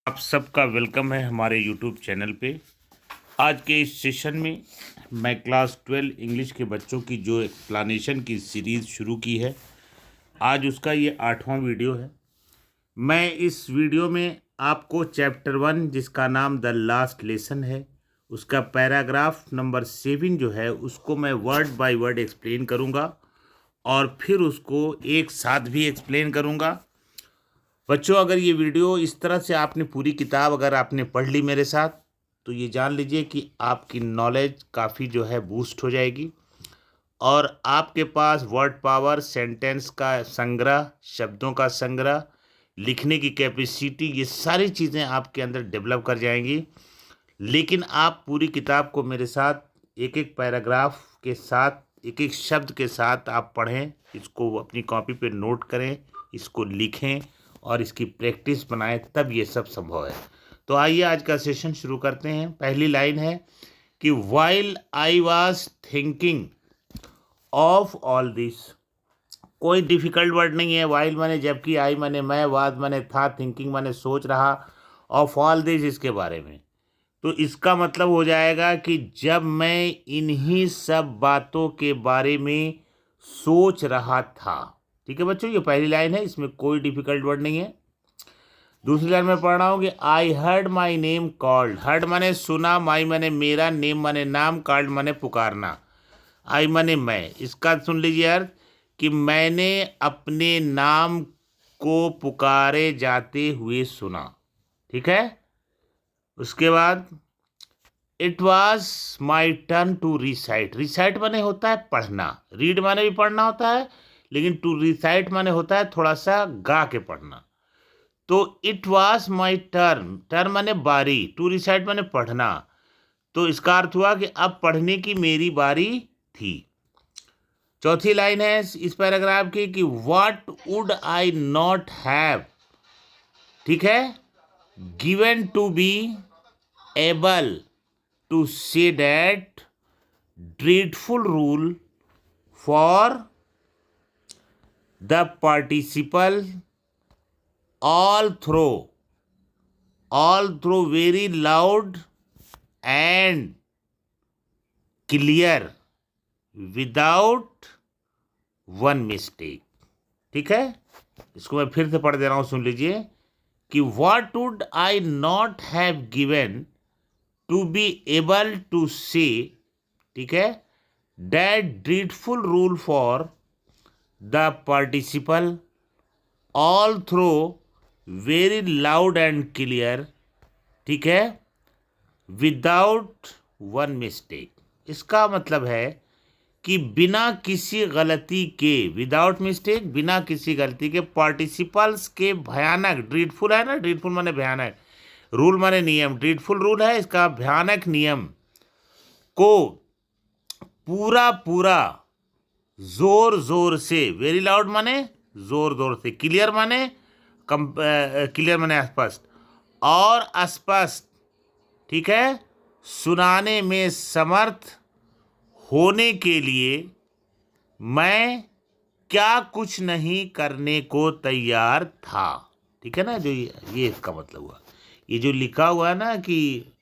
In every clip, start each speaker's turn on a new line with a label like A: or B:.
A: आप सबका वेलकम है हमारे यूट्यूब चैनल पे। आज के इस सेशन में मैं क्लास 12 इंग्लिश के बच्चों की जो एक्सप्लेनेशन की सीरीज़ शुरू की है, आज उसका ये 8वां वीडियो है। मैं इस वीडियो में आपको चैप्टर 1 जिसका नाम द लास्ट लेसन है, उसका पैराग्राफ नंबर 7 जो है उसको मैं वर्ड बाय वर्ड एक्सप्लेन करूँगा और फिर उसको एक साथ भी एक्सप्लेन करूँगा। बच्चों, अगर ये वीडियो इस तरह से आपने पूरी किताब अगर आपने पढ़ ली मेरे साथ, तो ये जान लीजिए कि आपकी नॉलेज काफ़ी जो है बूस्ट हो जाएगी और आपके पास वर्ड पावर, सेंटेंस का संग्रह, शब्दों का संग्रह, लिखने की कैपेसिटी, ये सारी चीज़ें आपके अंदर डेवलप कर जाएंगी। लेकिन आप पूरी किताब को मेरे साथ एक एक पैराग्राफ के साथ, एक एक शब्द के साथ आप पढ़ें, इसको अपनी कॉपी पे नोट करें, इसको लिखें और इसकी प्रैक्टिस बनाएं, तब ये सब संभव है। तो आइए आज का सेशन शुरू करते हैं। पहली लाइन है कि while I was thinking of all this. कोई डिफिकल्ट वर्ड नहीं है। वाइल माने जबकि, आई माने मैं, वाज माने था, थिंकिंग माने सोच रहा, ऑफ ऑल दिस इसके बारे में। तो इसका मतलब हो जाएगा कि जब मैं इन्हीं सब बातों के बारे में सोच रहा था। ठीक है बच्चों, ये पहली लाइन है, इसमें कोई डिफिकल्ट वर्ड नहीं है। दूसरी लाइन में पढ़ रहा हूँ कि I heard my name called. Heard माने सुना, माई माने मेरा, नेम माने नाम, कॉल्ड माने पुकारना, आई माने मैं। इसका सुन लीजिए अर्थ कि मैंने अपने नाम को पुकारे जाते हुए सुना। ठीक है। उसके बाद it was my turn to recite. Recite माने होता है पढ़ना, रीड माने भी पढ़ना होता है, लेकिन टू रिसाइट माने होता है थोड़ा सा गा के पढ़ना। तो it was my turn, turn माने बारी, टू रिसाइट माने पढ़ना। तो इसका अर्थ हुआ कि अब पढ़ने की मेरी बारी थी। चौथी लाइन है इस पैराग्राफ की कि what would I not have, ठीक है, given to be able to say that dreadful rule for the participle all through very loud and clear without one mistake। ठीक है, इसको मैं फिर से पढ़ दे रहा हूं, सुन लीजिए कि what would I not have given to be able to say, ठीक है, that dreadful rule for the participle all through very loud and clear, ठीक है, विदाउट वन मिस्टेक। इसका मतलब है कि बिना किसी गलती के, विदाउट मिस्टेक, बिना किसी गलती के, पार्टिसिपल्स के भयानक, ड्रीडफुल है ना, ड्रीडफुल माने भयानक, रूल माने नियम, ड्रीडफुल रूल है, इसका भयानक नियम को पूरा पूरा जोर जोर से, वेरी लाउड माने जोर जोर से, क्लियर माने क्लियर माने स्पष्ट, और स्पष्ट, ठीक है, सुनाने में समर्थ होने के लिए मैं क्या कुछ नहीं करने को तैयार था। ठीक है ना, जो ये इसका मतलब हुआ। ये जो लिखा हुआ है ना कि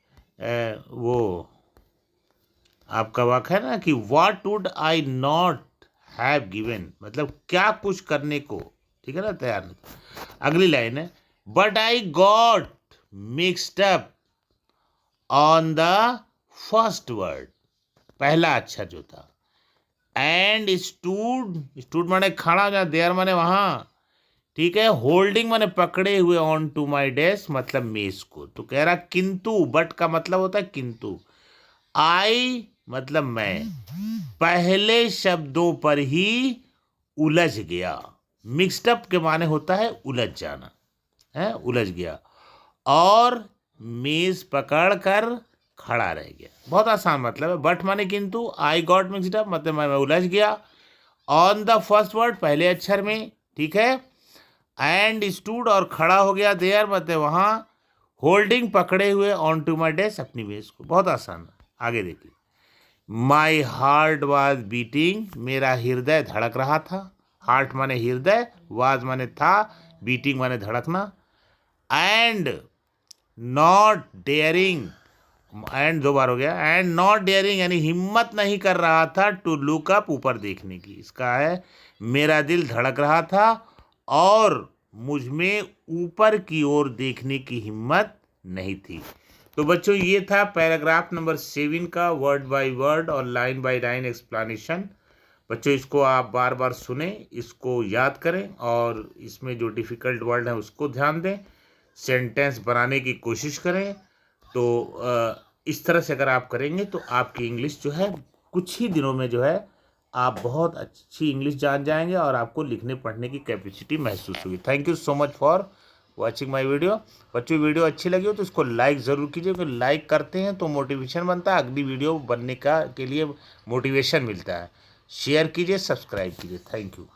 A: वो आपका वाक्य है ना कि what would I not have given, मतलब क्या कुछ करने को, ठीक है ना, तैयार नहीं। अगली लाइन है but I got mixed up on the first word, पहला अक्षर जो था, एंड स्टूड माने खड़ा, जहाँ देयर माने वहां, ठीक है, होल्डिंग माने पकड़े हुए, ऑन टू माई डेस्क मतलब मेज को। तो कह रहा किंतु, बट का मतलब होता है किंतु, आई मतलब मैं पहले शब्दों पर ही उलझ गया। मिक्स्ड अप के माने होता है उलझ जाना, है, उलझ गया, और मेज पकड़ कर खड़ा रह गया। बहुत आसान मतलब है। बट माने किंतु, आई गॉट मिक्स्ड अप मतलब मैं उलझ गया, ऑन द फर्स्ट वर्ड पहले अक्षर में, ठीक है, एंड स्टूड और खड़ा हो गया, देयर मतलब वहां, होल्डिंग पकड़े हुए, ऑन टू माई डेस्क अपनी मेज को। बहुत आसान। आगे देखिए, माई हार्ट वाज बीटिंग, मेरा हृदय धड़क रहा था। हार्ट माने हृदय, वाज माने था, बीटिंग माने धड़कना, एंड नॉट डेयरिंग, एंड 2 बार हो गया, एंड नॉट डेयरिंग यानी हिम्मत नहीं कर रहा था, टू लुक अप ऊपर देखने की। इसका है मेरा दिल धड़क रहा था और मुझ में ऊपर की ओर देखने की हिम्मत नहीं थी। तो बच्चों ये था पैराग्राफ नंबर 7 का वर्ड बाय वर्ड और लाइन बाय लाइन एक्सप्लेनेशन। बच्चों इसको आप बार बार सुने, इसको याद करें और इसमें जो डिफ़िकल्ट वर्ड है उसको ध्यान दें, सेंटेंस बनाने की कोशिश करें। तो इस तरह से अगर आप करेंगे तो आपकी इंग्लिश जो है कुछ ही दिनों में जो है आप बहुत अच्छी इंग्लिश जान जाएंगे और आपको लिखने पढ़ने की कैपेसिटी महसूस होगी। Thank you so much for watching my video. बच्चों वीडियो अच्छी लगी हो तो इसको लाइक ज़रूर कीजिए, क्योंकि लाइक करते हैं तो मोटिवेशन बनता है, अगली वीडियो बनने का के लिए मोटिवेशन मिलता है। शेयर कीजिए, सब्सक्राइब कीजिए। Thank you.